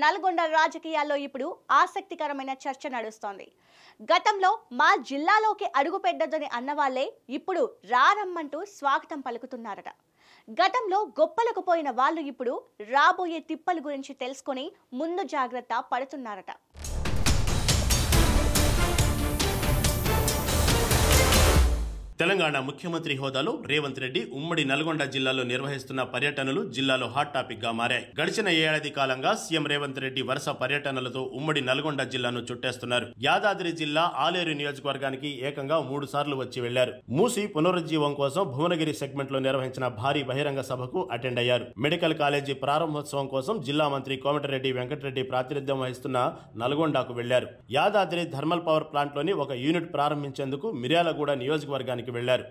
నల్గొండ రాజకీయాల్లో ఇప్పుడు ఆసక్తికరమైన చర్చ నడుస్తోంది. గతంలో మా జిల్లాలోకి అడుగు పెట్టొద్దని అన్నవాళ్లే ఇప్పుడు రారమ్మంటూ స్వాగతం పలుకుతున్నారట. గతంలో గొప్పలకు పోయిన వాళ్ళు ఇప్పుడు రాబోయే తిప్పల గురించి తెలుసుకొని ముందు జాగ్రత్త పడుతున్నారట. తెలంగాణ ముఖ్యమంత్రి హోదాలో రేవంత్ రెడ్డి ఉమ్మడి నల్గొండ జిల్లాలో నిర్వహిస్తున్న పర్యటనలు జిల్లాలో హాట్ టాపిక్ గా మారాయి. గడిచిన ఏడాది కాలంగా సీఎం రేవంత్ రెడ్డి వరుస పర్యటనలతో ఉమ్మడి నల్గొండ జిల్లాను చుట్టేస్తున్నారు. యాదాద్రి జిల్లా ఆలేరు నియోజకవర్గానికి ఏకంగా 3 సార్లు వచ్చి వెళ్లారు. మూసి పునరుజ్జీవం కోసం భువనగిరి సెగ్మెంట్ లో నిర్వహించిన భారీ బహిరంగ సభకు అటెండ్ అయ్యారు. మెడికల్ కాలేజీ ప్రారంభోత్సవం కోసం జిల్లా మంత్రి కోమటిరెడ్డి వెంకటరెడ్డి ప్రాతినిధ్యం వహిస్తున్న నల్గొండకు వెళ్లారు. యాదాద్రి థర్మల్ పవర్ ప్లాంట్ లోని ఒక యూనిట్ ప్రారంభించేందుకు మిర్యాలగూడ నియోజకవర్గానికి వెళ్లారు.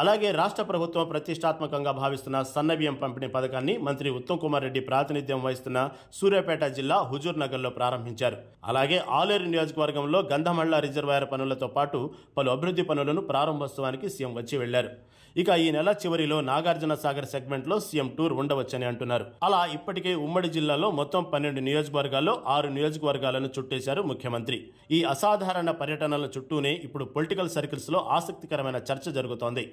అలాగే రాష్ట్ర ప్రభుత్వం ప్రతిష్టాత్మకంగా భావిస్తున్న సన్నబియ్యం పంపిణీ పథకాన్ని మంత్రి ఉత్తమ్ కుమార్ రెడ్డి ప్రాతినిధ్యం వహిస్తున్న సూర్యాపేట జిల్లా హుజూర్ నగర్లో ప్రారంభించారు. అలాగే ఆలేరు నియోజకవర్గంలో గంధమళ్ల రిజర్వాయర్ పనులతో పాటు పలు అభివృద్ధి పనులను ప్రారంభోత్సవానికి సీఎం వచ్చి వెళ్లారు. ఇక ఈ నెల చివరిలో నాగార్జున సాగర్ సెగ్మెంట్ లో సీఎం టూర్ ఉండవచ్చని అంటున్నారు. అలా ఇప్పటికే ఉమ్మడి జిల్లాలో మొత్తం 12 నియోజకవర్గాల్లో 6 నియోజకవర్గాలను చుట్టేశారు ముఖ్యమంత్రి. ఈ అసాధారణ పర్యటనల చుట్టూనే ఇప్పుడు పొలిటికల్ సర్కిల్స్ లో ఆసక్తికరమైన చర్చ జరుగుతోంది.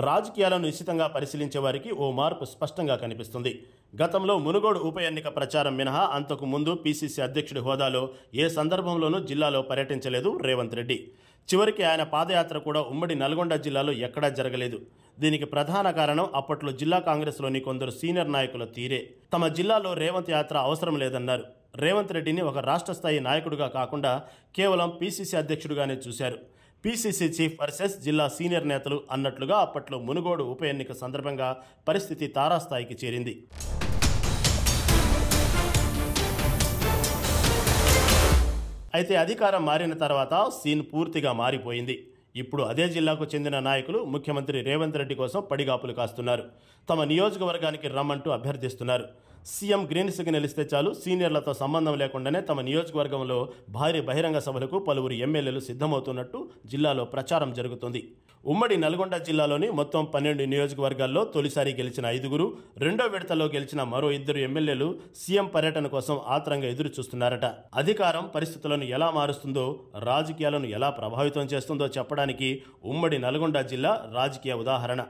రాజకీయాలను నిశ్చితంగా పరిశీలించే వారికి ఓ మార్పు స్పష్టంగా కనిపిస్తుంది. గతంలో మునుగోడు ఉప ఎన్నిక ప్రచారం మినహా అంతకు ముందు పీసీసీ అధ్యక్షుడి హోదాలో ఏ సందర్భంలోనూ జిల్లాలో పర్యటించలేదు రేవంత్ రెడ్డి. చివరికి ఆయన పాదయాత్ర కూడా ఉమ్మడి నల్గొండ జిల్లాలో ఎక్కడా జరగలేదు. దీనికి ప్రధాన కారణం అప్పట్లో జిల్లా కాంగ్రెస్లోని కొందరు సీనియర్ నాయకుల తీరే. తమ జిల్లాలో రేవంత్ యాత్ర అవసరం లేదన్నారు. రేవంత్ రెడ్డిని ఒక రాష్ట్ర స్థాయి నాయకుడిగా కాకుండా కేవలం పీసీసీ అధ్యక్షుడిగానే చూశారు. పీసీసీ చీఫ్ వర్సెస్ జిల్లా సీనియర్ నేతలు అన్నట్లుగా అప్పట్లో మునుగోడు ఉప ఎన్నిక సందర్భంగా పరిస్థితి తారాస్థాయికి చేరింది. అయితే అధికారం మారిన తర్వాత సీన్ పూర్తిగా మారిపోయింది. ఇప్పుడు అదే జిల్లాకు చెందిన నాయకులు ముఖ్యమంత్రి రేవంత్ రెడ్డి కోసం పడిగాపులు కాస్తున్నారు. తమ నియోజకవర్గానికి రమ్మంటూ అభ్యర్థిస్తున్నారు. సీఎం గ్రీన్ సిగ్నల్ ఇస్తే చాలు సీనియర్లతో సంబంధం లేకుండానే తమ నియోజకవర్గంలో భారీ బహిరంగ సభలకు పలువురు ఎమ్మెల్యేలు సిద్ధమవుతున్నట్టు జిల్లాలో ప్రచారం జరుగుతుంది. ఉమ్మడి నల్గొండ జిల్లాలోని మొత్తం 12 నియోజకవర్గాల్లో తొలిసారి గెలిచిన 5గురు, రెండో విడతలో గెలిచిన మరో 2 ఎమ్మెల్యేలు సీఎం పర్యటన కోసం ఆత్రంగా ఎదురు చూస్తున్నారట. అధికారం పరిస్థితులను ఎలా మారుస్తుందో, రాజకీయాలను ఎలా ప్రభావితం చేస్తుందో చెప్పడానికి ఉమ్మడి నల్గొండ జిల్లా రాజకీయ ఉదాహరణ.